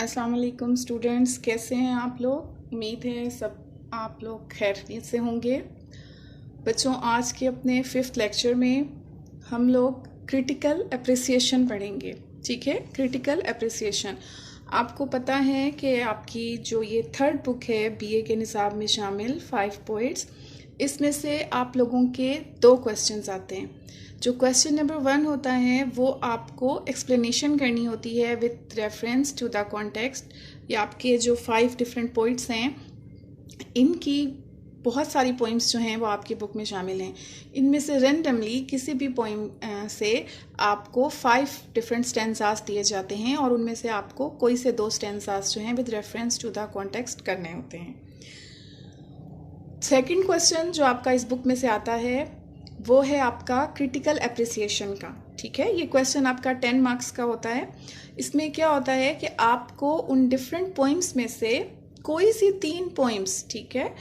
अस्सलाम वालेकुम स्टूडेंट्स, कैसे हैं आप लोग। उम्मीद है सब आप लोग खैरियत से होंगे। बच्चों, आज के अपने 5th लेक्चर में हम लोग क्रिटिकल अप्रिसिएशन पढ़ेंगे। ठीक है, क्रिटिकल अप्रिसिएशन। आपको पता है कि आपकी जो ये 3rd बुक है बीए के निसाब में शामिल 5 पोइट्स, इसमें से आप लोगों के 2 क्वेश्चंस आते हैं। जो क्वेश्चन नंबर 1 होता है वो आपको एक्सप्लेनेशन करनी होती है with reference to the context. ये आपके जो 5 डिफरेंट पोइट्स हैं, इनकी बहुत सारी पोइम्स जो हैं वो आपकी बुक में शामिल हैं। इनमें से रेंडमली किसी भी पोइम से आपको 5 डिफरेंट स्टैंजास दिए जाते हैं और उनमें से आपको कोई से 2 स्टैंजास जो हैं with reference to the context करने होते हैं। सेकंड क्वेश्चन जो आपका इस बुक में से आता है वो है आपका क्रिटिकल अप्रिसिएशन का। ठीक है, ये क्वेश्चन आपका 10 मार्क्स का होता है। इसमें क्या होता है कि आपको उन डिफरेंट पोइम्स में से कोई सी 3 पोइम्स, ठीक है,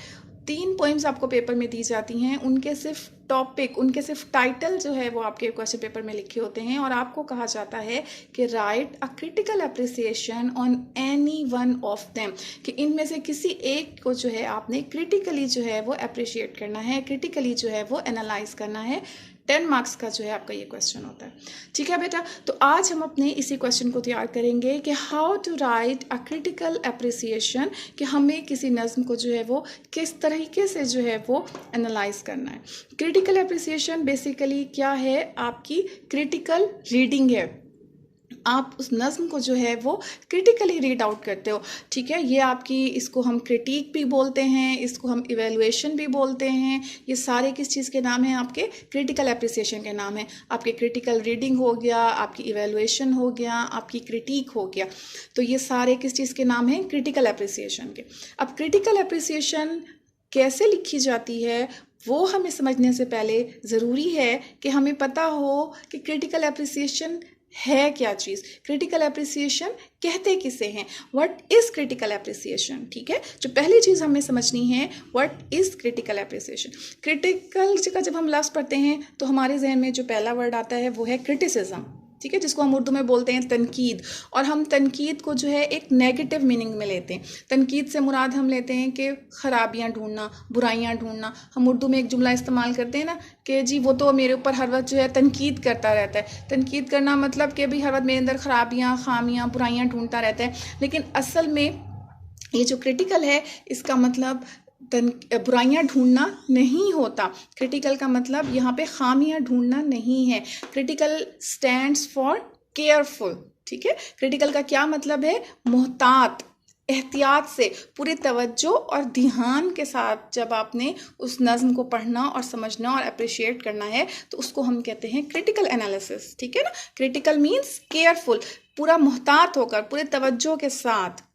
3 पोइम्स आपको पेपर में दी जाती हैं। उनके सिर्फ टॉपिक, उनके सिर्फ टाइटल जो है वो आपके क्वेश्चन पेपर में लिखे होते हैं और आपको कहा जाता है कि right a critical appreciation on any one of them, कि इनमें से किसी एक को जो है आपने क्रिटिकली जो है वो अप्रिशिएट करना है, क्रिटिकली जो है वो एनालाइज करना है। 10 मार्क्स का जो है आपका ये क्वेश्चन होता है। ठीक है बेटा, तो आज हम अपने इसी क्वेश्चन को तैयार करेंगे कि how to write a critical appreciation, कि हमें किसी नज्म को जो है वो किस तरीके से जो है वो एनालाइज करना है। क्रिटिकल अप्रिसिएशन बेसिकली क्या है, आपकी क्रिटिकल रीडिंग है। आप उस नज्म को जो है वो क्रिटिकली रीड आउट करते हो। ठीक है, ये आपकी, इसको हम क्रिटिक भी बोलते हैं, इसको हम इवेलुएशन भी बोलते हैं। ये सारे किस चीज़ के नाम हैं? आपके क्रिटिकल अप्रिसिएशन के नाम है। आपके क्रिटिकल रीडिंग हो गया, आपकी इवेलुएशन हो गया, आपकी क्रिटिक हो गया। तो ये सारे किस चीज़ के नाम हैं? क्रिटिकल अप्रिसिएशन के। अब क्रिटिकल अप्रिसिएशन कैसे लिखी जाती है वो हमें समझने से पहले ज़रूरी है कि हमें पता हो कि क्रिटिकल अप्रिसिएशन है क्या चीज़, क्रिटिकल अप्रिसिएशन कहते किसे हैं, व्हाट इज़ क्रिटिकल अप्रिसिएशन। ठीक है, जो पहली चीज़ हमें समझनी है, what is critical appreciation. Critical का जब हम लफ्ज़ पढ़ते हैं तो हमारे जहन में जो पहला वर्ड आता है वो है क्रिटिसिज्म। ठीक है, जिसको हम उर्दू में बोलते हैं तनकीद। और हम तनकीद को जो है एक नेगेटिव मीनिंग में लेते हैं। तनकीद से मुराद हम लेते हैं कि ख़राबियाँ ढूंढना, बुराइयाँ ढूंढना। हम उर्दू में एक जुमला इस्तेमाल करते हैं ना कि जी वो तो मेरे ऊपर हर वक्त जो है तनकीद करता रहता है। तनकीद करना मतलब कि भाई हर वक्त मेरे अंदर ख़राबियाँ, खामियाँ, बुराइयाँ ढूंढता रहता है। लेकिन असल में ये जो क्रिटिकल है, इसका मतलब बुराइयाँ ढूंढना नहीं होता। क्रिटिकल का मतलब यहाँ पे खामियाँ ढूंढना नहीं है। Critical stands for careful. ठीक है, क्रिटिकल का क्या मतलब है? मोहतात, एहतियात से, पूरे तवज्जो और ध्यान के साथ जब आपने उस नज़्म को पढ़ना और समझना और अप्रिशिएट करना है तो उसको हम कहते हैं क्रिटिकल एनालिसिस। ठीक है ना, क्रिटिकल मीन्स केयरफुल, पूरा मोहतात होकर, पूरे तवज्जो के साथ।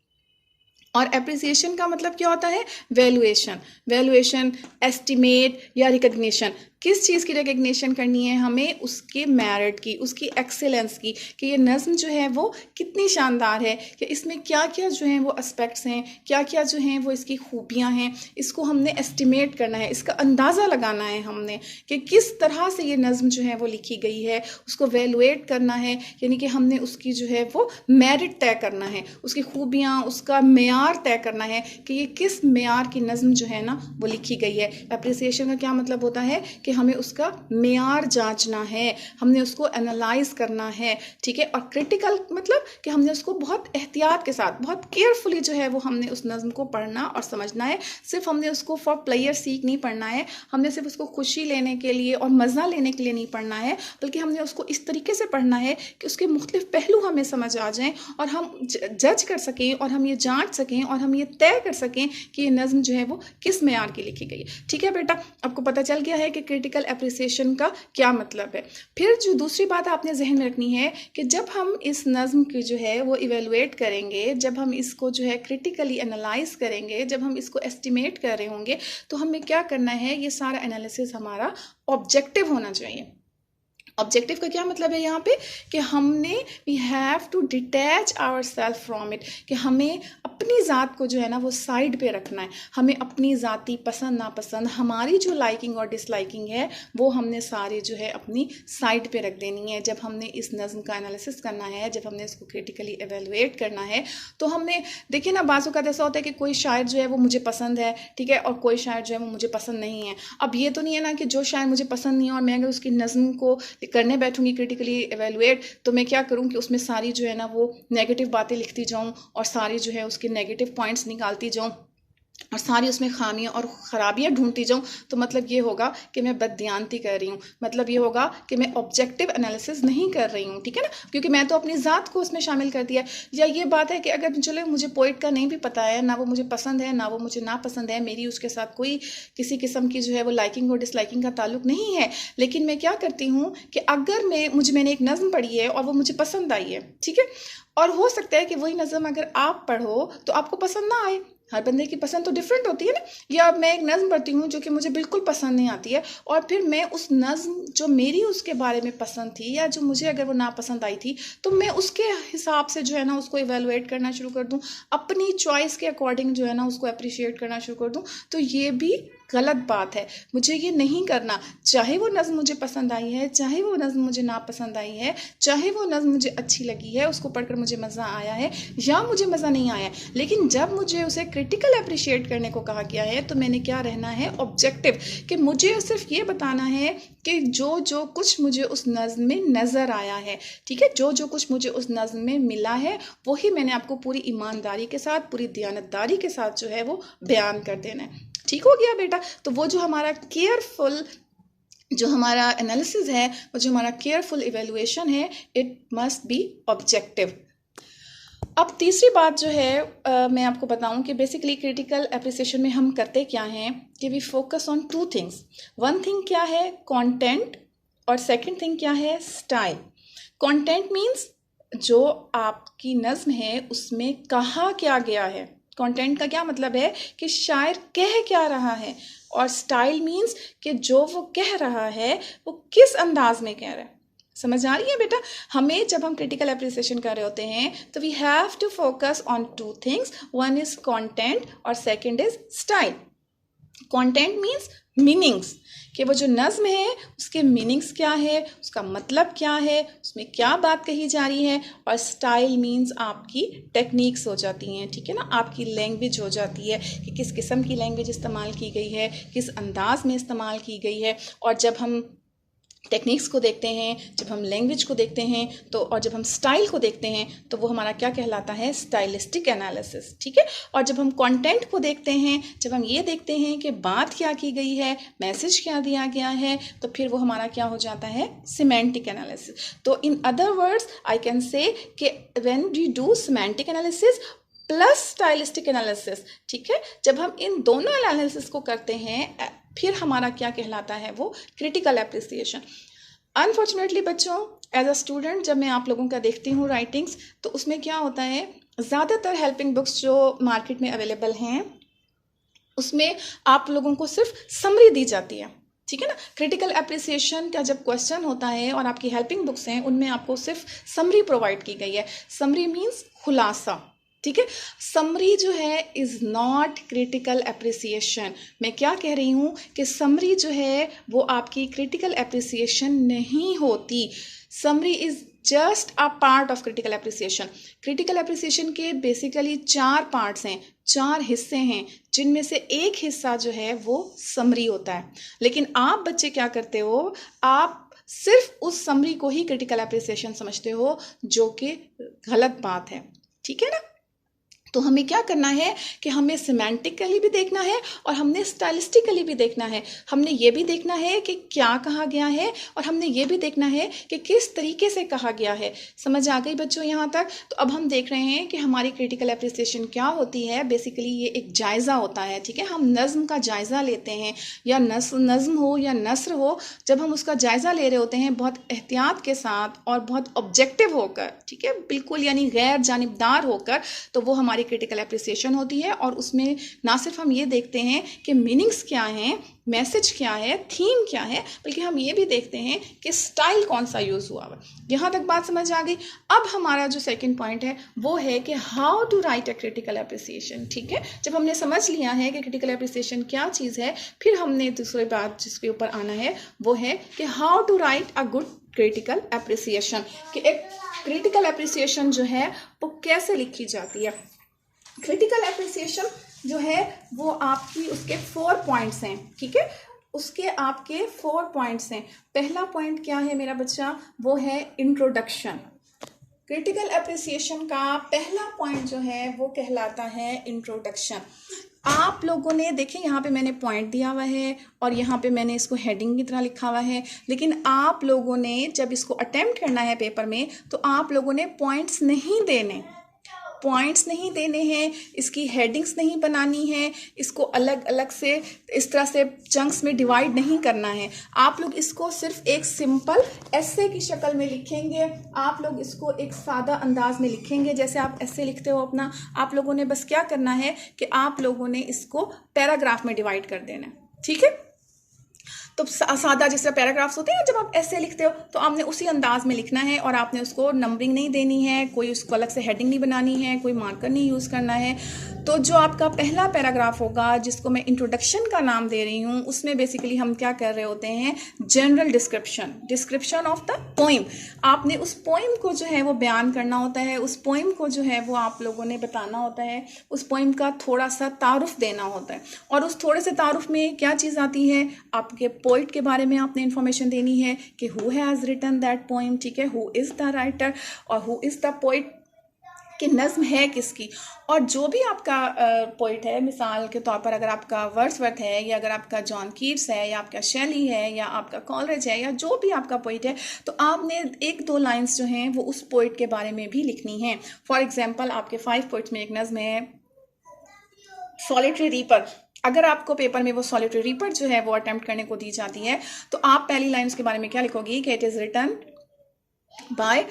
और अप्रिसिएशन का मतलब क्या होता है? वैल्यूएशन। वैल्यूएशन, एस्टिमेट या रिकग्निशन। किस चीज़ की रिकग्निशन करनी है हमें? उसके मेरिट की, उसकी एक्सेलेंस की, कि ये नज़्म जो है वो कितनी शानदार है, कि इसमें क्या क्या जो हैं वो एस्पेक्ट्स हैं, क्या क्या जो हैं वो इसकी खूबियाँ हैं। इसको हमने एस्टिमेट करना है, इसका अंदाज़ा लगाना है हमने कि किस तरह से ये नज़्म जो है वो लिखी गई है। उसको वैल्यूएट करना है, यानी कि हमने उसकी जो है वो मेरिट तय करना है, उसकी खूबियाँ, उसका मेयार तय करना है कि ये किस मेयार की नज़्म जो है ना वो लिखी गई है। अप्रिसिएशन का क्या मतलब होता है कि हमें उसका मेयार जांचना है, हमने उसको एनालाइज करना है। ठीक है, और क्रिटिकल मतलब कि हमने उसको बहुत एहतियात के साथ, बहुत केयरफुली जो है वो हमने उस नज़्म को पढ़ना और समझना है। सिर्फ हमने उसको फॉर प्लेयर सीक नहीं पढ़ना है, हमने सिर्फ उसको खुशी लेने के लिए और मज़ा लेने के लिए नहीं पढ़ना है, बल्कि हमने उसको इस तरीके से पढ़ना है कि उसके मुख्तलिफ पहलू हमें समझ आ जाएं और हम जज कर सकें और हम ये जांच सकें और हम ये तय कर सकें कि ये नज़्म जो है वो किस मेयार की लिखी गई है। ठीक है बेटा, आपको पता चल गया है कि क्रिटिकल अप्रिसिएशन का क्या मतलब है। फिर जो दूसरी बात आपने जहन में रखनी है कि जब हम इस नज़्म की जो है वो इवेलुएट करेंगे, जब हम इसको जो है क्रिटिकली एनालाइज करेंगे, जब हम इसको एस्टिमेट कर रहे होंगे, तो हमें क्या करना है? ये सारा एनालिसिस हमारा ऑब्जेक्टिव होना चाहिए। ऑब्जेक्टिव का क्या मतलब है यहाँ पे? कि हमने we have to detach our self from it, कि हमें अपनी ज़ात को जो है ना वो साइड पे रखना है। हमें अपनी ज़ाती पसंद नापसंद, हमारी जो लाइकिंग और डिसलाइकिंग है वो हमने सारे जो है अपनी साइड पे रख देनी है। जब हमने इस नज़्म का एनालिसिस करना है, जब हमने इसको क्रिटिकली एवेलुएट करना है, तो हमने देखिए ना बाज़ों का ऐसा होता है कि कोई शायर जो है वो मुझे पसंद है, ठीक है, और कोई शायर जो है वो मुझे पसंद नहीं है। अब ये तो नहीं है ना कि जो शायर मुझे पसंद नहीं है और मैं अगर उसकी नज़्म को करने बैठूंगी क्रिटिकली एवेलुएट, तो मैं क्या करूँ कि उसमें सारी जो है ना वो नेगेटिव बातें लिखती जाऊँ और सारी जो है उसके नेगेटिव पॉइंट्स निकालती जाऊँ और सारी उसमें खामियां और ख़राबियां ढूंढती जाऊं। तो मतलब ये होगा कि मैं बददियानती कर रही हूँ, मतलब ये होगा कि मैं ऑब्जेक्टिव एनालिसिस नहीं कर रही हूँ, ठीक है ना, क्योंकि मैं तो अपनी ज़ात को उसमें शामिल कर दिया। या ये बात है कि अगर चलो मुझे पोइट का नहीं भी पता है, ना वो मुझे पसंद है ना वो मुझे नापसंद है, मेरी उसके साथ कोई किसी किस्म की जो है वो लाइकिंग और डिसलाइकिंग का ताल्लुक नहीं है, लेकिन मैं क्या करती हूँ कि अगर मैंने एक नज़्म पढ़ी है और वो मुझे पसंद आई है, ठीक है, और हो सकता है कि वही नज़्म अगर आप पढ़ो तो आपको पसंद ना आए। हर बंदे की पसंद तो डिफरेंट होती है ना। या मैं एक नज़्म पढ़ती हूँ जो कि मुझे बिल्कुल पसंद नहीं आती है, और फिर मैं उस नज़्म जो मेरी उसके बारे में पसंद थी या जो मुझे अगर वो नापसंद आई थी, तो मैं उसके हिसाब से जो है ना उसको इवेलुएट करना शुरू कर दूँ, अपनी चॉइस के अकॉर्डिंग जो है ना उसको अप्रिशिएट करना शुरू कर दूँ। तो ये भी गलत बात है, मुझे ये नहीं करना। चाहे वो नज़्म मुझे पसंद आई है, चाहे वो नज़्म मुझे नापसंद आई है, चाहे वो नज़्म मुझे अच्छी लगी है, उसको पढ़कर मुझे मज़ा आया है या मुझे मज़ा नहीं आया, लेकिन जब मुझे उसे क्रिटिकल अप्रिशिएट करने को कहा गया है तो मैंने क्या रहना है, ऑब्जेक्टिव, कि मुझे सिर्फ ये बताना है कि जो जो कुछ मुझे उस नज़्म में नज़र आया है, ठीक है, जो जो कुछ मुझे उस नज़्म में मिला है वही मैंने आपको पूरी ईमानदारी के साथ, पूरी दियानतदारी के साथ जो है वो बयान कर देना है। ठीक हो गया बेटा। तो वो जो हमारा केयरफुल जो हमारा एनालिसिस है, वो जो हमारा केयरफुल इवेलुएशन है, इट मस्ट बी ऑब्जेक्टिव। अब तीसरी बात जो है मैं आपको बताऊं कि बेसिकली क्रिटिकल एप्रिसिएशन में हम करते क्या हैं कि we focus on two things. One thing क्या है, कंटेंट, और सेकंड थिंग क्या है, स्टाइल। कंटेंट मींस जो आपकी नज़्म है उसमें कहा क्या गया है। कंटेंट का क्या मतलब है कि शायर कह क्या रहा है, और स्टाइल मींस कि जो वो कह रहा है वो किस अंदाज में कह रहा है। समझ आ रही है बेटा। हमें जब हम क्रिटिकल एप्रिसिएशन कर रहे होते हैं तो we have to focus on two things, one is content और second is style. Content means meanings, कि वो जो नज़्म है उसके मीनिंग्स क्या है, उसका मतलब क्या है, उसमें क्या बात कही जा रही है। और स्टाइल मींस आपकी टेक्निक्स हो जाती हैं, ठीक है ना, आपकी लैंग्वेज हो जाती है कि किस किस्म की लैंग्वेज इस्तेमाल की गई है, किस अंदाज में इस्तेमाल की गई है। और जब हम टेक्निक्स को देखते हैं, जब हम लैंग्वेज को देखते हैं, तो और जब हम स्टाइल को देखते हैं तो वो हमारा क्या कहलाता है, स्टाइलिस्टिक एनालिसिस, ठीक है। और जब हम कंटेंट को देखते हैं, जब हम ये देखते हैं कि बात क्या की गई है, मैसेज क्या दिया गया है, तो फिर वो हमारा क्या हो जाता है, सिमेंटिक एनालिसिस। तो in other words I can say कि when we do semantic analysis plus stylistic analysis, ठीक है, जब हम इन दोनों एनालिसिस को करते हैं फिर हमारा क्या कहलाता है, वो क्रिटिकल एप्रिसिएशन। अनफॉर्चुनेटली बच्चों, एज अ स्टूडेंट जब मैं आप लोगों का देखती हूँ राइटिंग्स, तो उसमें क्या होता है, ज़्यादातर हेल्पिंग बुक्स जो मार्केट में अवेलेबल हैं उसमें आप लोगों को सिर्फ समरी दी जाती है, ठीक है ना। क्रिटिकल एप्रिसिएशन का जब क्वेश्चन होता है और आपकी हेल्पिंग बुक्स हैं उनमें आपको सिर्फ समरी प्रोवाइड की गई है। समरी मीन्स खुलासा, ठीक है। समरी जो है इज़ नॉट क्रिटिकल एप्रिसिएशन। मैं क्या कह रही हूँ कि समरी जो है वो आपकी क्रिटिकल एप्रिसिएशन नहीं होती। Summary is just a part of critical appreciation. Critical appreciation के बेसिकली 4 पार्ट्स हैं, 4 हिस्से हैं, जिनमें से एक हिस्सा जो है वो समरी होता है। लेकिन आप बच्चे क्या करते हो, आप सिर्फ उस समरी को ही क्रिटिकल एप्रिसिएशन समझते हो, जो कि गलत बात है, ठीक है ना। तो हमें क्या करना है कि हमें सिमेंटिकली भी देखना है और हमने स्टाइलिस्टिकली भी देखना है। हमने ये भी देखना है कि क्या कहा गया है और हमने ये भी देखना है कि किस तरीके से कहा गया है। समझ आ गई बच्चों यहाँ तक। तो अब हम देख रहे हैं कि हमारी क्रिटिकल एप्रिसिएशन क्या होती है। बेसिकली ये एक जायज़ा होता है, ठीक है। हम नज़्म का जायज़ा लेते हैं, या नज़्म हो या नस्र हो, जब हम उसका जायज़ा ले रहे होते हैं बहुत एहतियात के साथ और बहुत ऑब्जेक्टिव होकर, ठीक है, बिल्कुल यानी गैर जानिबदार होकर, तो वो हमारी क्रिटिकल एप्रिसिएशन होती है, और उसमें ना सिर्फ हम ये देखते हैं कि मीनिंग्स क्या हैं, मैसेज क्या है, थीम क्या है, बल्कि हम ये भी देखते हैं कि स्टाइल कौन सा यूज़ हुआ है। यहाँ तक बात समझ आ गई। अब हमारा जो सेकंड पॉइंट है वो है कि how to write a critical appreciation. ठीक है, जब हमने समझ लिया है कि क्रिटिकल एप्रिसिएशन क्या चीज़ है, फिर हमने दूसरी बात जिसके ऊपर आना है वो है कि how to write a good critical appreciation, कि एक क्रिटिकल एप्रिसिएशन जो है वो कैसे लिखी जाती है। क्रिटिकल एप्रिसिएशन जो है वो आपकी उसके 4 पॉइंट्स हैं। ठीक है, उसके आपके 4 पॉइंट्स हैं। पहला पॉइंट क्या है मेरा बच्चा, वो है इंट्रोडक्शन। क्रिटिकल एप्रिसिएशन का पहला पॉइंट जो है वो कहलाता है इंट्रोडक्शन। आप लोगों ने देखें, यहाँ पे मैंने पॉइंट दिया हुआ है और यहाँ पे मैंने इसको हेडिंग की तरह लिखा हुआ है, लेकिन आप लोगों ने जब इसको अटेम्प्ट करना है पेपर में तो आप लोगों ने पॉइंट्स नहीं देने हैं, इसकी हेडिंग्स नहीं बनानी है, इसको अलग अलग से इस तरह से चंक्स में डिवाइड नहीं करना है। आप लोग इसको सिर्फ एक सिंपल एसे की शक्ल में लिखेंगे, आप लोग इसको एक सादा अंदाज में लिखेंगे जैसे आप एसे लिखते हो अपना। आप लोगों ने बस क्या करना है कि आप लोगों ने इसको पैराग्राफ में डिवाइड कर देना है। ठीक है, तो सादा जिस तरह पैराग्राफ्स होते हैं, जब आप ऐसे लिखते हो तो आपने उसी अंदाज में लिखना है, और आपने उसको नंबरिंग नहीं देनी है, कोई उसको अलग से हेडिंग नहीं बनानी है, कोई मार्कर नहीं यूज़ करना है। तो जो आपका पहला पैराग्राफ होगा, जिसको मैं इंट्रोडक्शन का नाम दे रही हूँ, उसमें बेसिकली हम क्या कर रहे होते हैं, general description of the poem. आपने उस पोइम को जो है वो बयान करना होता है, उस पोइम को जो है वो आप लोगों ने बताना होता है, उस पोइम का थोड़ा सा तारुफ देना होता है। और उस थोड़े से तारुफ में क्या चीज़ आती है, आपके पोइट के बारे में आपने इन्फॉर्मेशन देनी है कि who has written that poem. ठीक है, हु इज़ द राइटर और हु इज़ द पोइट, कि नज़्म है किसकी। और जो भी आपका पोइट है, मिसाल के तौर पर अगर आपका वर्ड्सवर्थ है, या अगर आपका जॉन कीट्स है, या आपका शेली है, या आपका कॉलरिज है, या जो भी आपका पोइट है, तो आपने 1-2 लाइंस जो हैं वो उस पोइट के बारे में भी लिखनी है। फॉर एग्जाम्पल, आपके 5 पोइट्स में एक नज़्म है सॉलिटरी रीपर। अगर आपको पेपर में वो सॉलिटरी रीपर जो है वो अटेम्प्ट करने को दी जाती है, तो आप पहली लाइन उसके बारे में क्या लिखोगी कि it is written by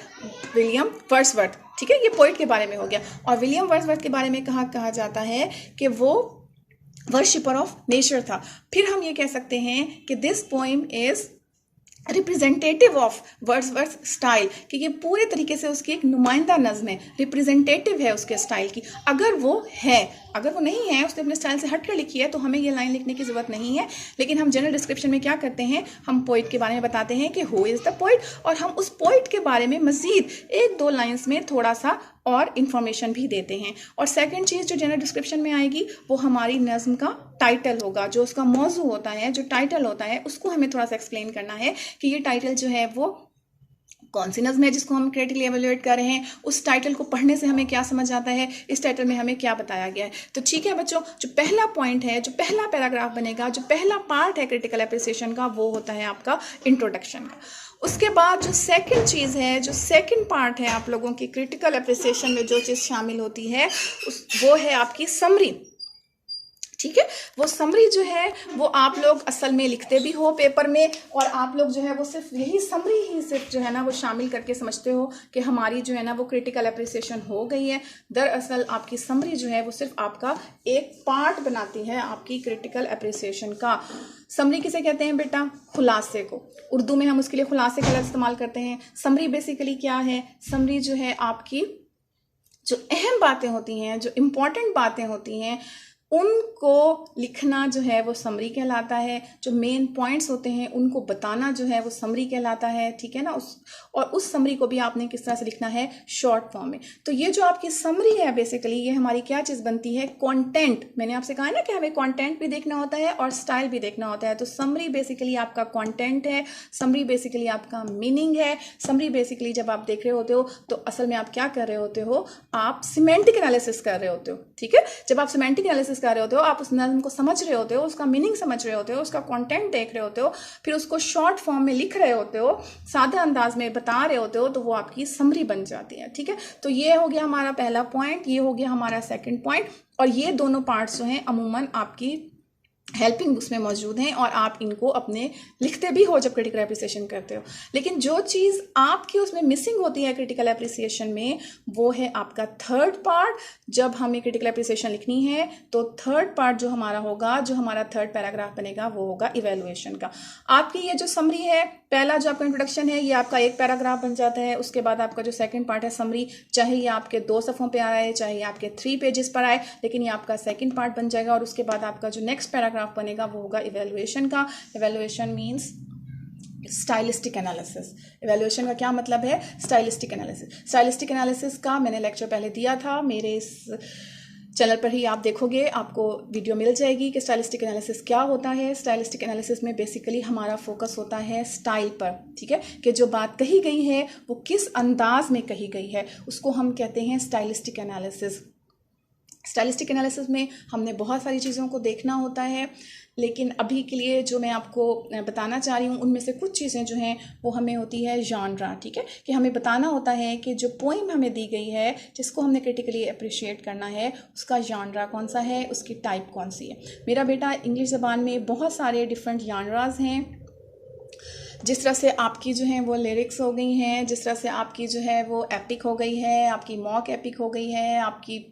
William Wordsworth. ठीक है, ये पोइट के बारे में हो गया। और विलियम वर्ड्सवर्थ के बारे में कहा जाता है कि वो वर्शिपर ऑफ नेचर था। फिर हम ये कह सकते हैं कि this poem is representative of Wordsworth style, कि ये पूरे तरीके से उसकी एक नुमाइंदा नज़्म है, रिप्रेजेंटेटिव है उसके स्टाइल की। अगर वो नहीं है, उसने अपने स्टाइल से हट कर लिखी है, तो हमें ये लाइन लिखने की ज़रूरत नहीं है। लेकिन हम जनरल डिस्क्रिप्शन में क्या करते हैं, हम पोइट के बारे में बताते हैं कि हु इज़ द पोइट, और हम उस पोइट के बारे में मज़ीद 1-2 लाइन्स में थोड़ा सा और इन्फॉर्मेशन भी देते हैं। और सेकंड चीज़ जो जनरल डिस्क्रिप्शन में आएगी वो हमारी नज़्म का टाइटल होगा, जो उसका मौजू होता है, जो टाइटल होता है, उसको हमें थोड़ा सा एक्सप्लेन करना है कि ये टाइटल जो है वो कौन सी नज़्म है जिसको हम क्रिटिकली एवेल्युएट कर रहे हैं, उस टाइटल को पढ़ने से हमें क्या समझ आता है, इस टाइटल में हमें क्या बताया गया है। तो ठीक है बच्चों, जो पहला पॉइंट है, जो पहला पैराग्राफ बनेगा, जो पहला पार्ट है क्रिटिकल एप्रिसिएशन का, वो होता है आपका इंट्रोडक्शन का। उसके बाद जो सेकंड चीज़ है, जो सेकंड पार्ट है आप लोगों की क्रिटिकल एप्रिसिएशन में जो चीज़ शामिल होती है वो है आपकी समरी। ठीक है, वो समरी जो है वो आप लोग असल में लिखते भी हो पेपर में, और आप लोग जो है वो सिर्फ यही समरी ही सिर्फ जो है ना वो शामिल करके समझते हो कि हमारी जो है ना वो क्रिटिकल एप्रिसिएशन हो गई है। दरअसल आपकी समरी जो है वो सिर्फ आपका एक पार्ट बनाती है आपकी क्रिटिकल एप्रिसिएशन का। समरी किसे कहते हैं बेटा, खुलासे को। उर्दू में हम उसके लिए खुलासे का लफ्ज़ इस्तेमाल करते हैं। समरी बेसिकली क्या है, समरी जो है आपकी जो अहम बातें होती हैं, जो इम्पॉर्टेंट बातें होती हैं, उनको लिखना जो है वो समरी कहलाता है। जो मेन पॉइंट्स होते हैं उनको बताना जो है वो समरी कहलाता है। ठीक है ना, उस समरी को भी आपने किस तरह से लिखना है, शॉर्ट फॉर्म में। तो ये जो आपकी समरी है बेसिकली ये हमारी क्या चीज़ बनती है, कंटेंट। मैंने आपसे कहा ना कि हमें कंटेंट भी देखना होता है और स्टाइल भी देखना होता है। तो समरी बेसिकली आपका कंटेंट है, समरी बेसिकली आपका मीनिंग है। समरी बेसिकली जब आप देख रहे होते हो तो असल में आप क्या कर रहे होते हो, आप सिमेंटिक एनालिसिस कर रहे होते हो। ठीक है, जब आप सिमेंटिक एनालिसिस कर रहे होते हो, आप उस नज़्म को समझ रहे होते हो, उसका मीनिंग समझ रहे होते हो, उसका कंटेंट देख रहे होते हो, फिर उसको शॉर्ट फॉर्म में लिख रहे होते हो, सादा अंदाज में बता रहे होते हो, तो वो आपकी समरी बन जाती है। ठीक है, तो ये हो गया हमारा पहला पॉइंट, ये हो गया हमारा सेकंड पॉइंट। और ये दोनों पार्ट्स जो हैं अमूमन आपकी हेल्पिंग बुक्स में मौजूद हैं और आप इनको अपने लिखते भी हो जब क्रिटिकल एप्रिसिएशन करते हो। लेकिन जो चीज़ आपकी उसमें मिसिंग होती है क्रिटिकल एप्रिसिएशन में, वो है आपका थर्ड पार्ट। जब हमें क्रिटिकल एप्रिसिएशन लिखनी है तो थर्ड पार्ट जो हमारा होगा, जो हमारा थर्ड पैराग्राफ बनेगा, वो होगा इवेलुएशन का। आपकी ये जो समरी है, पहला जो आपका इंट्रोडक्शन है, ये आपका एक पैराग्राफ बन जाता है। उसके बाद आपका जो सेकंड पार्ट है समरी, चाहे ये आपके 2 सफ़ों पे आए, चाहे ये आपके 3 पेजेस पर आए, लेकिन ये आपका सेकंड पार्ट बन जाएगा। और उसके बाद आपका जो नेक्स्ट पैराग्राफ बनेगा वो होगा इवेलुएशन का। Evaluation means stylistic analysis. Evaluation का क्या मतलब है? Stylistic analysis. स्टाइलिस्टिक एनालिसिस का मैंने लेक्चर पहले दिया था, मेरे इस चैनल पर ही आप देखोगे, आपको वीडियो मिल जाएगी कि स्टाइलिस्टिक एनालिसिस क्या होता है। स्टाइलिस्टिक एनालिसिस में बेसिकली हमारा फोकस होता है स्टाइल पर, ठीक है, कि जो बात कही गई है वो किस अंदाज में कही गई है, उसको हम कहते हैं स्टाइलिस्टिक एनालिसिस। स्टाइलिस्टिक एनालिसिस में हमने बहुत सारी चीज़ों को देखना होता है, लेकिन अभी के लिए जो मैं आपको बताना चाह रही हूँ उनमें से कुछ चीज़ें जो हैं वो हमें होती है जॉनरा, ठीक है, कि हमें बताना होता है कि जो पोइम हमें दी गई है जिसको हमने क्रिटिकली अप्रिशिएट करना है, उसका जॉनरा कौन सा है, उसकी टाइप कौन सी है। मेरा बेटा, इंग्लिश ज़बान में बहुत सारे डिफरेंट जॉनराज हैं। जिस तरह से आपकी जो है वो लिरिक्स हो गई हैं, जिस तरह से आपकी जो है वो एपिक हो गई है, आपकी मॉक एपिक हो गई है, आपकी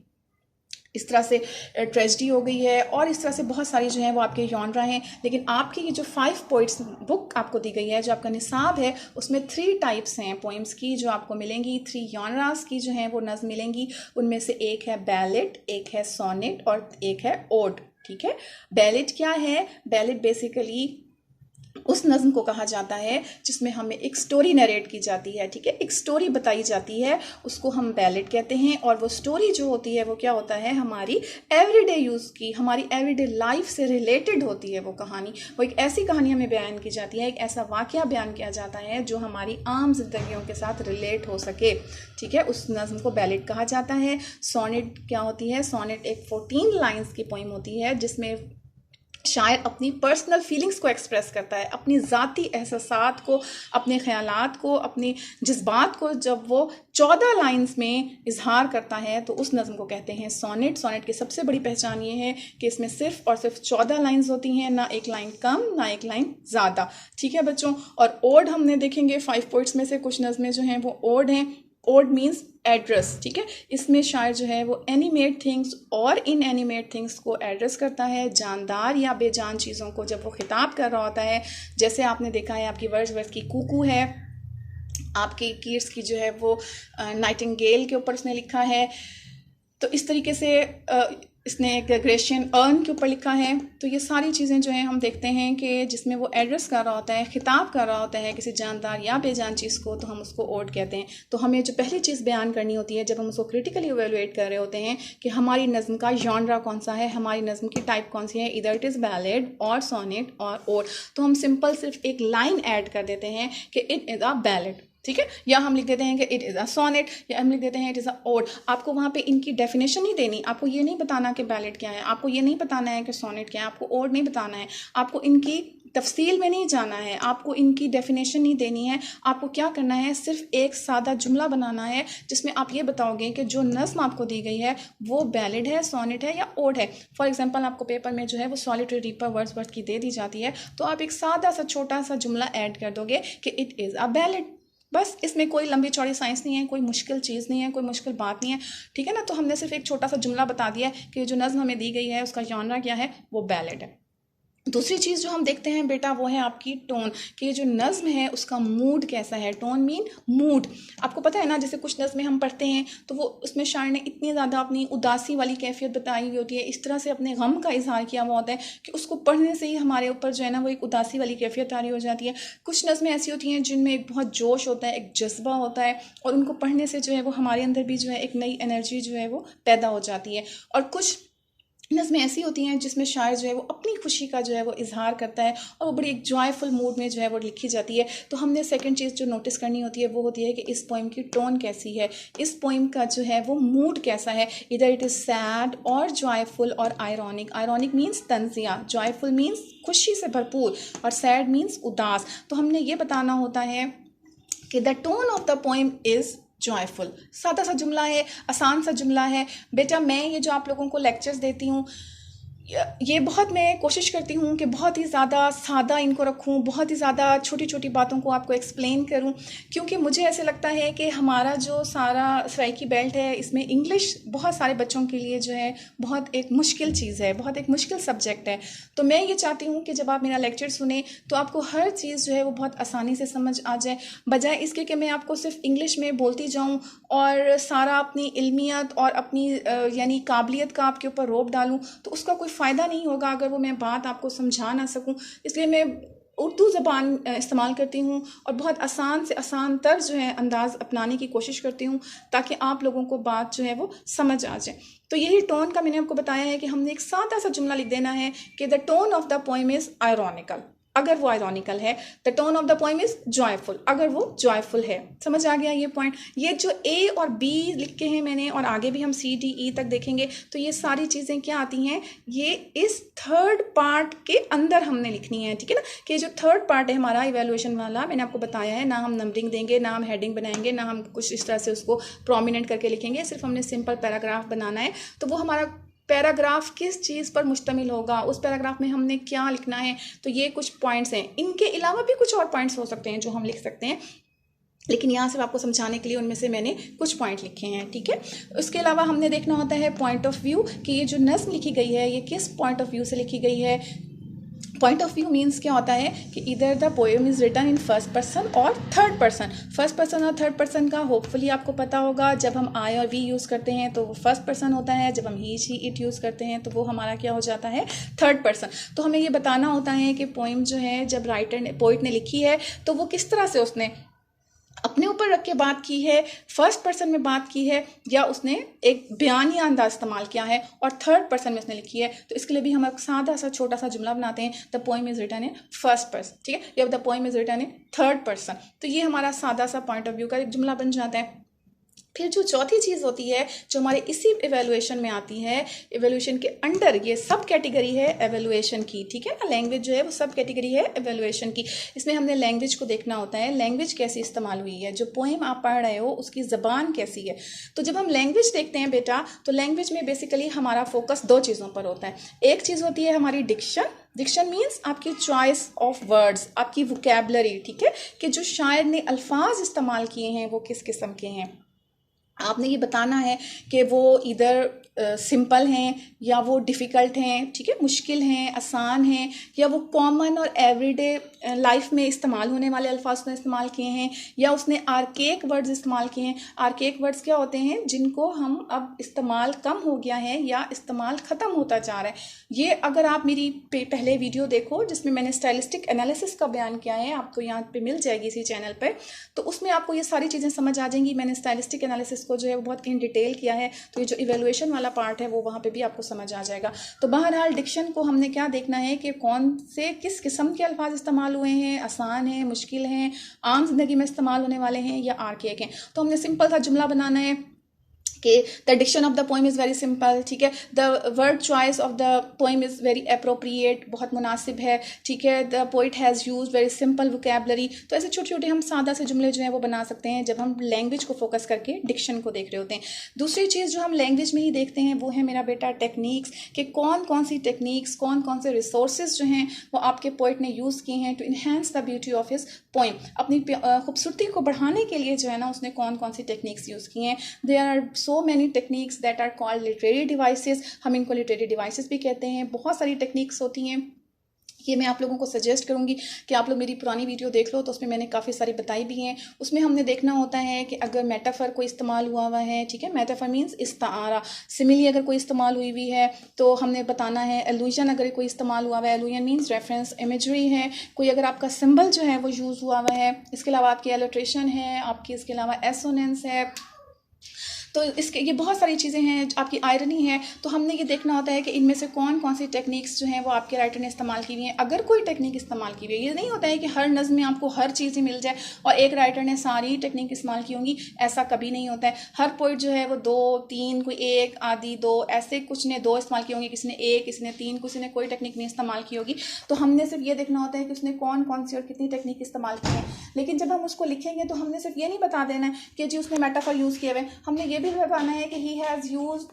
इस तरह से ट्रेजेडी हो गई है, और इस तरह से बहुत सारी जो है वो आपके जॉनरा हैं। लेकिन आपकी ये जो 5 पोइट्स बुक आपको दी गई है, जो आपका निसाब है, उसमें 3 टाइप्स हैं पोइम्स की जो आपको मिलेंगी। 3 जॉनरास की जो है वो नज़्म मिलेंगी। उनमें से एक है बैलेड, एक है सोनेट और एक है ओड, ठीक है। बैलेड क्या है? बैलेड बेसिकली उस नज़्म को कहा जाता है जिसमें हमें एक स्टोरी नरेट की जाती है, ठीक है, एक स्टोरी बताई जाती है, उसको हम बैलेड कहते हैं। और वो स्टोरी जो होती है वो क्या होता है? हमारी एवरीडे यूज़ की, हमारी एवरीडे लाइफ से रिलेटेड होती है वो कहानी। वो एक ऐसी कहानी हमें बयान की जाती है, एक ऐसा वाक़या बयान किया जाता है जो हमारी आम जिंदगियों के साथ रिलेट हो सके, ठीक है। उस नज़्म को बैलेड कहा जाता है। सोनेट क्या होती है? सोनेट एक 14 लाइन्स की पोइम होती है जिसमें शायर अपनी पर्सनल फीलिंग्स को एक्सप्रेस करता है, अपनी ज़ाती एहसासात को, अपने ख़यालात को, अपने जज्बात को जब वो 14 लाइन्स में इजहार करता है तो उस नज़्म को कहते हैं सोनेट। सोनेट की सबसे बड़ी पहचान ये है कि इसमें सिर्फ और सिर्फ 14 लाइन्स होती हैं, ना एक लाइन कम ना एक लाइन ज़्यादा, ठीक है बच्चों। और ओड हमने देखेंगे 5 पोइट्स में से कुछ नज़में जो हैं वो ओड हैं। ओड मीन्स एड्रेस, ठीक है। इसमें शायर जो है वो एनिमेट थिंग्स और इन एनिमेट थिंग्स को एड्रेस करता है, जानदार या बेजान चीज़ों को जब वो खिताब कर रहा होता है। जैसे आपने देखा है आपकी वर्ड्सवर्थ की कूकू है, आपकी कीट्स की जो है वो नाइटिंगेल के ऊपर उसने लिखा है। तो इस तरीके से इसने एक ग्रेशियन अर्न के ऊपर लिखा है। तो ये सारी चीज़ें जो हैं हम देखते हैं कि जिसमें वो एड्रेस कर रहा होता है, खिताब कर रहा होता है किसी जानदार या बेजान चीज़ को, तो हम उसको ओड कहते हैं। तो हमें जो पहली चीज़ बयान करनी होती है जब हम उसको क्रिटिकली इवेलुएट कर रहे होते हैं कि हमारी नज़्म का जॉनरा कौन सा है, हमारी नज़्म की टाइप कौन सी है, इधर इट इज़ बैलेड और सोनेट और ओड। तो हम सिंपल सिर्फ एक लाइन ऐड कर देते हैं कि इट इज़ अ बैलेड, ठीक है, या हम लिख देते हैं कि इट इज़ अ सोनेट, या हम लिख देते हैं इट इज़ अ ओड। आपको वहाँ पे इनकी डेफिनेशन नहीं देनी, आपको ये नहीं बताना कि बैलेड क्या है, आपको ये नहीं बताना है कि सोनेट क्या है, आपको ओड नहीं बताना है, आपको इनकी तफसील में नहीं जाना है, आपको इनकी डेफिनेशन नहीं देनी है। आपको क्या करना है? सिर्फ एक सादा जुमला बनाना है जिसमें आप ये बताओगे कि जो नज़्म आपको दी गई है वो बैलेड है, सोनेट है या ओड है। फॉर एग्जांपल आपको पेपर में जो है वो सॉलिटरी रीपर वर्ड्सवर्थ की दे दी जाती है, तो आप एक सादा सा छोटा सा जुमला ऐड कर दोगे कि इट इज़ अ बैलेड। बस, इसमें कोई लंबी चौड़ी साइंस नहीं है, कोई मुश्किल चीज़ नहीं है, कोई मुश्किल बात नहीं है, ठीक है ना। तो हमने सिर्फ एक छोटा सा जुमला बता दिया है कि जो नज़्म हमें दी गई है उसका जॉनरा क्या है, वो बैलेड है। दूसरी चीज़ जो हम देखते हैं बेटा वो है आपकी टोन, कि जो नज़्म है उसका मूड कैसा है। Tone mean mood. आपको पता है ना, जैसे कुछ नज़्में हम पढ़ते हैं तो वो उसमें शायर ने इतनी ज़्यादा अपनी उदासी वाली कैफियत बताई हुई होती है, इस तरह से अपने गम का इजहार किया हुआ होता है कि उसको पढ़ने से ही हमारे ऊपर जो है ना वो एक उदासी वाली कैफियत तारी हो जाती है। कुछ नज़्में ऐसी होती हैं जिनमें एक बहुत जोश होता है, एक जज्बा होता है, और उनको पढ़ने से जो है वो हमारे अंदर भी जो है एक नई एनर्जी जो है वो पैदा हो जाती है। और कुछ नज़्में ऐसी होती हैं जिसमें शायर जो है वो अपनी खुशी का जो है वो इजहार करता है और वो बड़ी एक जॉयफुल मूड में जो है वो लिखी जाती है। तो हमने सेकंड चीज़ जो नोटिस करनी होती है वो होती है कि इस पोइम की टोन कैसी है, इस पोइम का जो है वो मूड कैसा है। इधर इट इज़ सैड और जॉयफुल और आयरॉनिक। आयरॉनिक मीन्स तंजिया, जॉयफुल मीन्स खुशी से भरपूर, और सैड मीन्स उदास। तो हमने ये बताना होता है कि the tone of the poem is joyful. सादा सा जुमला है, आसान सा जुमला है। बेटा मैं ये जो आप लोगों को लेक्चर्स देती हूँ ये बहुत मैं कोशिश करती हूँ कि बहुत ही ज़्यादा सादा इनको रखूँ, बहुत ही ज़्यादा छोटी छोटी बातों को आपको एक्सप्लेन करूँ, क्योंकि मुझे ऐसे लगता है कि हमारा जो सारा सराइकी बेल्ट है इसमें इंग्लिश बहुत सारे बच्चों के लिए जो है बहुत एक मुश्किल चीज़ है, बहुत एक मुश्किल सब्जेक्ट है। तो मैं ये चाहती हूँ कि जब आप मेरा लेक्चर सुने तो आपको हर चीज़ जो है वो बहुत आसानी से समझ आ जाए, बजाय इसके कि मैं आपको सिर्फ इंग्लिश में बोलती जाऊँ और सारा अपनी इल्मियत और अपनी यानी काबिलियत का आपके ऊपर रोब डालूँ, तो उसका कोई फ़ायदा नहीं होगा अगर वो मैं बात आपको समझा ना सकूँ। इसलिए मैं उर्दू ज़बान इस्तेमाल करती हूँ और बहुत आसान से आसान तर जो है अंदाज़ अपनाने की कोशिश करती हूँ, ताकि आप लोगों को बात जो है वो समझ आ जाए। तो यही टोन का मैंने आपको बताया है कि हमने एक सादा सा जुमला लिख देना है कि the tone of the poem is ironical, अगर वो आयरॉनिकल है। The tone of the poem is joyful, अगर वो जॉयफुल है। समझ आ गया ये पॉइंट? ये जो ए और बी लिख के हैं मैंने, और आगे भी हम सी डी ई तक देखेंगे, तो ये सारी चीज़ें क्या आती हैं, ये इस थर्ड पार्ट के अंदर हमने लिखनी है, ठीक है ना। कि जो थर्ड पार्ट है हमारा इवेलुएशन वाला, मैंने आपको बताया है, ना हम नंबरिंग देंगे, ना हम हेडिंग बनाएंगे, ना हम कुछ इस तरह से उसको प्रोमिनेंट करके लिखेंगे, सिर्फ हमने सिंपल पैराग्राफ बनाना है। तो वो हमारा पैराग्राफ किस चीज़ पर मुश्तमिल होगा, उस पैराग्राफ में हमने क्या लिखना है, तो ये कुछ पॉइंट्स हैं। इनके अलावा भी कुछ और पॉइंट्स हो सकते हैं जो हम लिख सकते हैं, लेकिन यहाँ से आपको समझाने के लिए उनमें से मैंने कुछ पॉइंट लिखे हैं, ठीक है। उसके अलावा हमने देखना होता है पॉइंट ऑफ व्यू, कि ये जो नज़्म लिखी गई है ये किस पॉइंट ऑफ व्यू से लिखी गई है। पॉइंट ऑफ व्यू मीन्स क्या होता है कि इधर the poem is written in first person और थर्ड पर्सन। फर्स्ट पर्सन और थर्ड पर्सन का होपफुली आपको पता होगा, जब हम आई और वी यूज़ करते हैं तो वो फर्स्ट पर्सन होता है, जब हम ही शी इट यूज़ करते हैं तो वो हमारा क्या हो जाता है, थर्ड पर्सन। तो हमें ये बताना होता है कि पोएम जो है जब राइटर ने, पोइट ने लिखी है, तो वो किस तरह से उसने अपने ऊपर रख के बात की है, फर्स्ट पर्सन में बात की है, या उसने एक बयानिया अंदाज इस्तेमाल किया है और थर्ड पर्सन में उसने लिखी है। तो इसके लिए भी हम एक सादा सा छोटा सा जुमला बनाते हैं, the poem is written in first person, ठीक है, या the poem is written in third person. तो ये हमारा सादा सा पॉइंट ऑफ व्यू का एक जुमला बन जाता है। फिर जो चौथी चीज़ होती है जो हमारे इसी एवेलुएशन में आती है, एवेलुएशन के अंडर ये सब कैटेगरी है एवेलुएशन की, ठीक है ना। लैंग्वेज जो है वो सब कैटेगरी है एवेलुएशन की। इसमें हमने लैंग्वेज को देखना होता है, लैंग्वेज कैसी इस्तेमाल हुई है, जो पोएम आप पढ़ रहे हो उसकी ज़बान कैसी है। तो जब हम लैंग्वेज देखते हैं बेटा, तो लैंग्वेज में बेसिकली हमारा फोकस दो चीज़ों पर होता है। एक चीज़ होती है हमारी डिक्शन, डिक्शन मीन्स आपकी चॉइस ऑफ वर्ड्स, आपकी वोकैबुलरी, ठीक है, कि जो शायर ने अल्फाज इस्तेमाल किए हैं वो किस किस्म के हैं। आपने ये बताना है कि वो इधर सिंपल हैं या वो डिफ़िकल्ट हैं, ठीक है, मुश्किल हैं, आसान हैं, या वो कॉमन और एवरीडे लाइफ में इस्तेमाल होने वाले अल्फाज उसने इस्तेमाल किए हैं, या उसने आर्केक वर्ड्स इस्तेमाल किए हैं। आर्केक वर्ड्स क्या होते हैं, जिनको हम अब इस्तेमाल कम हो गया है या इस्तेमाल ख़त्म होता जा रहा है। ये अगर आप मेरी पहले वीडियो देखो जिसमें मैंने स्टाइलिस्टिक एनालिसिस का बयान किया है, आपको यहाँ पे मिल जाएगी इसी चैनल पर, तो उसमें आपको ये सारी चीज़ें समझ आ जाएंगी। मैंने स्टाइलिस्टिक एनालिसिस को जो है वो बहुत इन डिटेल किया है, तो ये जो इवेलुएशन वाला पार्ट है वो वहाँ पे भी आपको समझ आ जाएगा। तो बहरहाल डिक्शन को हमने क्या देखना है कि कौन से किस किस्म के अल्फाज इस्तेमाल हुए हैं, आसान हैं, मुश्किल हैं, आम जिंदगी में इस्तेमाल होने वाले हैं, या आर्केक हैं। तो हमने सिंपल सा जुमला बनाना है कि the diction of the poem is very simple, ठीक है, the word choice of the poem is very appropriate, बहुत मुनासिब है, ठीक है, the poet has use very simple vocabulary. तो ऐसे छोटे छोटे हम सादा से जुमले जो हैं वो बना सकते हैं जब हम लैंग्वेज को फोकस करके डिक्शन को देख रहे होते हैं। दूसरी चीज़ जो हम लैंग्वेज में ही देखते हैं वो है मेरा बेटा टेक्निक्स, कि कौन कौन सी टेक्निक्स, कौन कौन से रिसोर्सेज जो हैं वो आपके पोइट ने यूज़ किए हैं to enhance the beauty of his poem. अपनी खूबसूरती को बढ़ाने के लिए जो है ना उसने कौन कौन सी टेक्निक्स यूज़ की हैं। There are so many techniques that are called literary devices, हम इनको लिटरेरी डिवाइसेस भी कहते हैं। बहुत सारी टेक्निक्स होती हैं, ये मैं आप लोगों को सजेस्ट करूंगी कि आप लोग मेरी पुरानी वीडियो देख लो, तो उसमें मैंने काफ़ी सारी बताई भी हैं। उसमें हमने देखना होता है कि अगर मेटाफर कोई इस्तेमाल हुआ है, ठीक है, मेटाफर मीन्स इस्तारा, सिमिली अगर कोई इस्तेमाल हुई है तो हमने बताना है। एलुजन अगर कोई इस्तेमाल हुआ है, एलुजन मीन्स रेफरेंस इमेजरी है, कोई अगर आपका सिंबल जो है वो यूज़ हुआ है। इसके अलावा आपकी एलोट्रेशन है, आपकी इसके अलावा एसोनेंस है, तो इसके ये बहुत सारी चीज़ें हैं, आपकी आयरनी है। तो हमने ये देखना होता है कि इनमें से कौन कौन सी टेक्निक्स जो हैं वो आपके राइटर ने इस्तेमाल की हुई हैं। अगर कोई टेक्निक इस्तेमाल की हुई है, ये नहीं होता है कि हर नज़्म में आपको हर चीज़ ही मिल जाए और एक राइटर ने सारी टेक्निक इस्तेमाल की होंगी, ऐसा कभी नहीं होता है। हर पोइट जो है वो 2 3, कोई 1 आदि 2, ऐसे कुछ ने 2 इस्तेमाल की होंगी, किसी ने 1, किसी ने 3, किसी ने कोई टेक्निक नहीं इस्तेमाल की होगी। तो हमने सिर्फ ये देखना होता है कि उसने कौन कौन सी और कितनी टेक्निक इस्तेमाल की है। लेकिन जब हम उसको लिखेंगे तो हमने सिर्फ ये नहीं बता देना है कि जी उसने मेटाफर यूज़ किए हुए, हमने ये भी बताना है कि he has used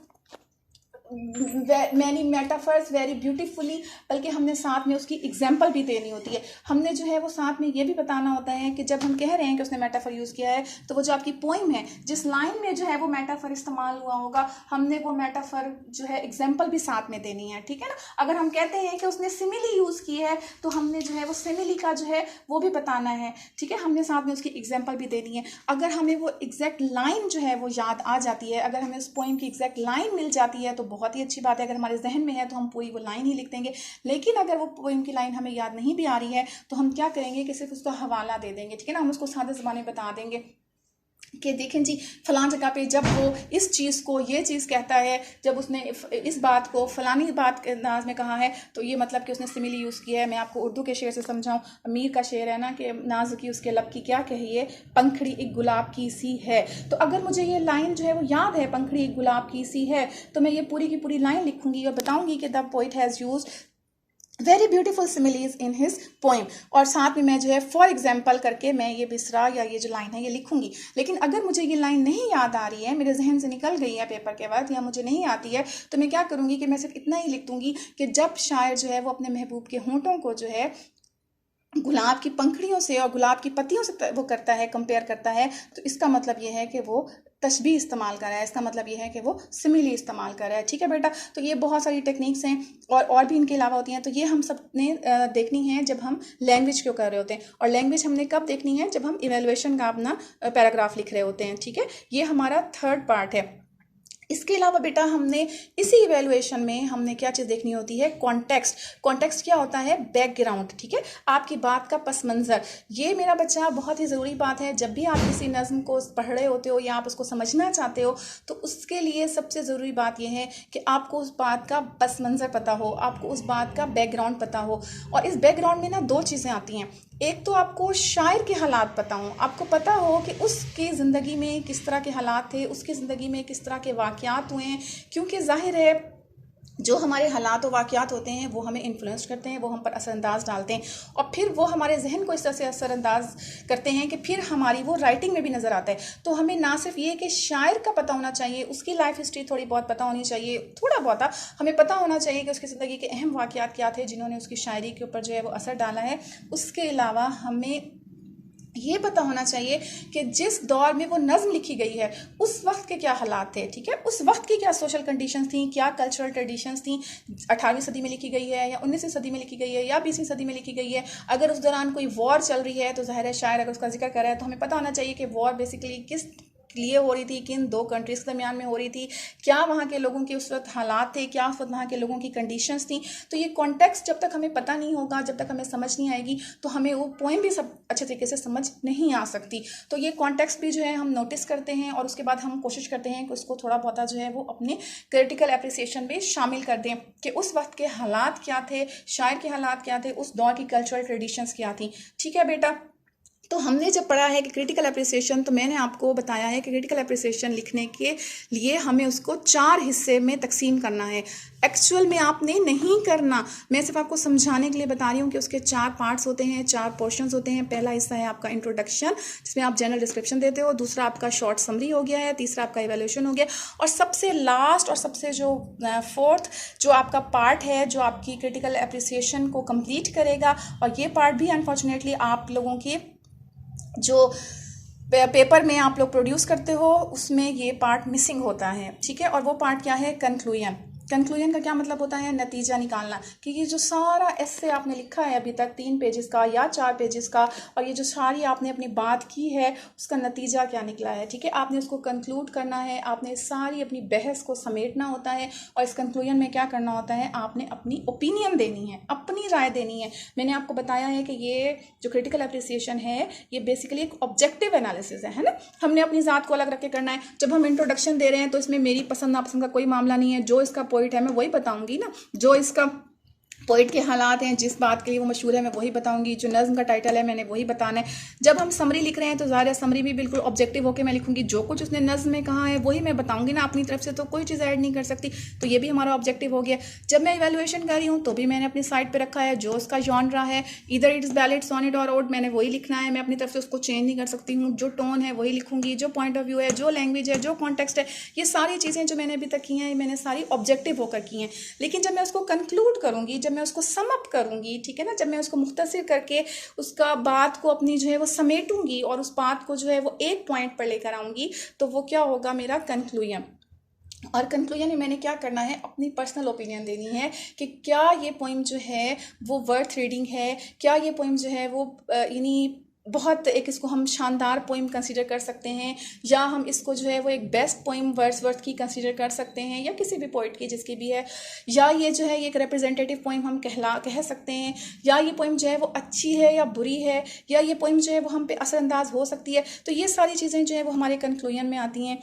many metaphors very beautifully, बल्कि हमने साथ में उसकी एग्जाम्पल भी देनी होती है। हमने जो है वो साथ में ये भी बताना होता है कि जब हम कह रहे हैं कि उसने मेटाफर यूज़ किया है, तो वो जो आपकी पोइम है, जिस लाइन में जो है वो मेटाफर इस्तेमाल हुआ होगा, हमने वो मेटाफर जो है एग्जाम्पल भी साथ में देनी है, ठीक है ना। अगर हम कहते हैं कि उसने सिमिली यूज़ की है, तो हमने जो है वो सिमिली का जो है वो भी बताना है, ठीक है। हमने साथ में उसकी एग्जाम्पल भी देनी है। अगर हमें वो एग्जैक्ट लाइन जो है वो याद आ जाती है, अगर हमें उस पोइम की एग्जैक्ट लाइन मिल जाती है, तो बहुत ही अच्छी बात है। अगर हमारे जहन में है तो हम पूरी वो लाइन ही लिख देंगे। लेकिन अगर वो पोइम की लाइन हमें याद नहीं भी आ रही है, तो हम क्या करेंगे कि सिर्फ उसका हवाला दे देंगे, ठीक है ना। हम उसको सादे ज़बान में बता देंगे कि देखें जी, फलां जगह पे जब वो इस चीज़ को ये चीज़ कहता है, जब उसने इस बात को फलानी बात के अंदाज में कहा है, तो ये मतलब कि उसने सिमिली यूज़ किया है। मैं आपको उर्दू के शेर से समझाऊं। अमीर का शेर है ना कि नाजुकी उसके लब की क्या कहिए, पंखड़ी एक गुलाब की सी है। तो अगर मुझे ये लाइन जो है वो याद है, पंखड़ी एक गुलाब की सी है, तो मैं ये पूरी की पूरी लाइन लिखूंगी और बताऊंगी कि the poet has use very beautiful similes in his poem. और साथ में मैं जो है फॉर एग्जाम्पल करके मैं ये बिसरा या ये जो लाइन है ये लिखूंगी। लेकिन अगर मुझे ये लाइन नहीं याद आ रही है, मेरे जहन से निकल गई है पेपर के बाद, या मुझे नहीं आती है, तो मैं क्या करूंगी कि मैं सिर्फ इतना ही लिख दूंगी कि जब शायर जो है वो अपने महबूब के होंठों को जो है गुलाब की पंखड़ियों से और गुलाब की पत्तियों से वो करता है, कंपेयर करता है, तो इसका मतलब ये है कि वो तशबीह इस्तेमाल कर रहा है। इसका मतलब ये है कि वो सिमिली इस्तेमाल कर रहा है, ठीक है बेटा। तो ये बहुत सारी टेक्निक्स हैं और भी इनके अलावा होती हैं। तो ये हम सब ने देखनी है जब हम लैंग्वेज क्यों कर रहे होते हैं। और लैंग्वेज हमने कब देखनी है, जब हम इवेलुएशन का अपना पैराग्राफ लिख रहे होते हैं, ठीक है। ये हमारा थर्ड पार्ट है। इसके अलावा बेटा हमने इसी इवेलुएशन में हमने क्या चीज़ देखनी होती है, कॉन्टेक्स्ट। कॉन्टेक्स्ट क्या होता है, बैकग्राउंड, ठीक है, आपकी बात का पस मंज़र। ये मेरा बच्चा बहुत ही ज़रूरी बात है। जब भी आप किसी नज़्म को पढ़ रहे होते हो या आप उसको समझना चाहते हो, तो उसके लिए सबसे ज़रूरी बात यह है कि आपको उस बात का पस मंज़र पता हो, आपको उस बात का बैकग्राउंड पता हो। और इस बैकग्राउंड में ना दो चीज़ें आती हैं। एक तो आपको शायर के हालात पता हो, आपको पता हो कि उसकी ज़िंदगी में किस तरह के हालात थे, उसकी ज़िंदगी में किस तरह के वाक़यात हुए हैं। क्योंकि जाहिर है जो हमारे हालात और वाक़यात होते हैं वो हमें इन्फ्लुएंस करते हैं, वो हम पर असरअंदाज डालते हैं, और फिर वो हमारे जहन को इस तरह से असरअंदाज करते हैं कि फिर हमारी वो राइटिंग में भी नज़र आता है। तो हमें ना सिर्फ ये कि शायर का पता होना चाहिए, उसकी लाइफ हिस्ट्री थोड़ी बहुत पता होनी चाहिए, थोड़ा बहुत हमें पता होना चाहिए कि उसकी ज़िंदगी के अहम वाक़यात क्या थे जिन्होंने उसकी शायरी के ऊपर जो है वो असर डाला है। उसके अलावा हमें ये पता होना चाहिए कि जिस दौर में वो नज़्म लिखी गई है उस वक्त के क्या हालात थे, ठीक है, उस वक्त की क्या सोशल कंडीशंस थी, क्या कल्चरल ट्रेडिशंस थी। 18वीं सदी में लिखी गई है या 19वीं सदी में लिखी गई है या 20वीं सदी में लिखी गई है। अगर उस दौरान कोई वॉर चल रही है तो ज़ाहिर है शायर अगर उसका जिक्र कर रहा है तो हमें पता होना चाहिए कि वॉर बेसिकली किस लिए हो रही थी, किन दो कंट्रीज़ के दरमियान में हो रही थी, क्या वहाँ के लोगों के उस वक्त हालात थे, क्या उस वक्त वहाँ के लोगों की कंडीशंस थी। तो ये कॉन्टेक्स्ट जब तक हमें पता नहीं होगा, जब तक हमें समझ नहीं आएगी, तो हमें वो पोएम भी सब अच्छे तरीके से समझ नहीं आ सकती। तो ये कॉन्टेक्स्ट भी जो है हम नोटिस करते हैं और उसके बाद हम कोशिश करते हैं कि उसको थोड़ा बहुत जो है वो अपने क्रिटिकल एप्रिसिएशन में शामिल कर दें कि उस वक्त के हालात क्या थे, शायर के हालात क्या थे, उस दौर की कल्चरल ट्रेडिशंस क्या थी, ठीक है बेटा। तो हमने जब पढ़ा है कि क्रिटिकल एप्रिसिएशन, तो मैंने आपको बताया है कि क्रिटिकल एप्रिसिएशन लिखने के लिए हमें उसको 4 हिस्से में तकसीम करना है। एक्चुअल में आपने नहीं करना, मैं सिर्फ आपको समझाने के लिए बता रही हूँ कि उसके 4 पार्ट्स होते हैं, 4 पोर्शंस होते हैं। पहला हिस्सा है आपका इंट्रोडक्शन, जिसमें आप जनरल डिस्क्रिप्शन देते हो। दूसरा आपका शॉर्ट समरी हो गया है। तीसरा आपका इवैल्यूएशन हो गया। और सबसे लास्ट और सबसे जो फोर्थ जो आपका पार्ट है जो आपकी क्रिटिकल एप्रिसिएशन को कंप्लीट करेगा, और ये पार्ट भी अनफॉर्चुनेटली आप लोगों के जो पेपर में आप लोग प्रोड्यूस करते हो उसमें ये पार्ट मिसिंग होता है, ठीक है। और वो पार्ट क्या है, कंक्लूजन। कंक्लूजन का क्या मतलब होता है, नतीजा निकालना, कि ये जो सारा एस्से आपने लिखा है अभी तक 3 पेजेस का या 4 पेजेस का, और ये जो सारी आपने अपनी बात की है उसका नतीजा क्या निकला है, ठीक है। आपने उसको कंक्लूड करना है, आपने सारी अपनी बहस को समेटना होता है, और इस कंक्लूजन में क्या करना होता है, आपने अपनी ओपिनियन देनी है, अपनी राय देनी है। मैंने आपको बताया है कि ये जो क्रिटिकल एप्रिसिएशन है ये बेसिकली एक ऑब्जेक्टिव एनालिसिस है ना। हमने अपनी ज़ात को अलग रख के करना है। जब हम इंट्रोडक्शन दे रहे हैं तो इसमें मेरी पसंद नापसंद का कोई मामला नहीं है। जो इसका पॉइंट है मैं वही बताऊंगी ना, जो इसका पोइट के हालात हैं, जिस बात के लिए वो मशहूर है मैं वही बताऊंगी, जो नज़्म का टाइटल है मैंने वही बताना है। जब हम समरी लिख रहे हैं तो ज़ाहिर समरी भी बिल्कुल ऑब्जेक्टिव होकर मैं लिखूंगी, जो कुछ उसने नज़्म में कहा है वही मैं बताऊंगी ना अपनी तरफ से, तो कोई चीज़ ऐड नहीं कर सकती, तो ये भी हमारा ऑब्जेक्टिव हो गया। जब मैं इवेल्युएशन कर रही हूँ तो भी मैंने अपनी साइड पर रखा है जो उसका जॉनरा है, इधर इट्स बैलेड सोनेट और ओड, मैंने वही लिखना है, मैं अपनी तरफ से उसको चेंज नहीं कर सकती हूँ। जो टोन है वही लिखूंगी, जो पॉइंट ऑफ व्यू है, जो लैंग्वेज है, जो कॉन्टेक्स्ट है, ये सारी चीज़ें जो मैंने अभी तक की हैं मैंने सारी ऑब्जेक्टिव होकर की हैं। लेकिन जब मैं उसको कंक्लूड करूंगी, जब मैं उसको सम अप करूंगी, ठीक है ना, जब मैं उसको मुख्तसर करके उसका बात को अपनी जो है वो समेटूंगी और उस बात को जो है वो एक पॉइंट पर लेकर आऊंगी, तो वो क्या होगा, मेरा कंक्लूजन। और कंक्लूजन में मैंने क्या करना है, अपनी पर्सनल ओपिनियन देनी है कि क्या ये पोइम जो है वो वर्थ रीडिंग है, क्या ये पोइम जो है वो यानी बहुत एक इसको हम शानदार पोइम कंसीडर कर सकते हैं, या हम इसको जो है वो एक बेस्ट पोइम वर्ड्सवर्थ की कंसीडर कर सकते हैं, या किसी भी पोइट की जिसकी भी है, या ये जो है एक रिप्रेजेंटेटिव पोइम हम कह सकते हैं, या ये पोइम जो है वो अच्छी है या बुरी है, या ये पोइम जो है वो हम पे असरअंदाज हो सकती है। तो ये सारी चीज़ें जो है वो हमारे कंक्लूजन में आती हैं।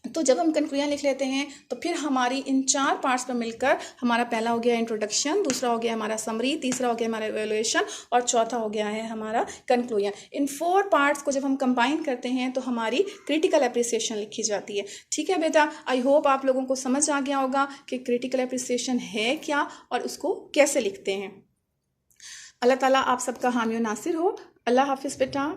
तो जब हम कंक्लूजन लिख लेते हैं तो फिर हमारी इन 4 पार्ट्स पर मिलकर हमारा पहला हो गया इंट्रोडक्शन, दूसरा हो गया हमारा समरी, तीसरा हो गया हमारा इवैल्यूएशन, और चौथा हो गया है हमारा कंक्लूजन। इन 4 पार्ट्स को जब हम कंबाइन करते हैं तो हमारी क्रिटिकल एप्रिसिएशन लिखी जाती है। ठीक है बेटा, आई होप आप लोगों को समझ आ गया होगा कि क्रिटिकल एप्रिसिएशन है क्या और उसको कैसे लिखते हैं। अल्लाह ताला आप सबका हामी और नासिर हो। अल्लाह हाफिज़ बेटा।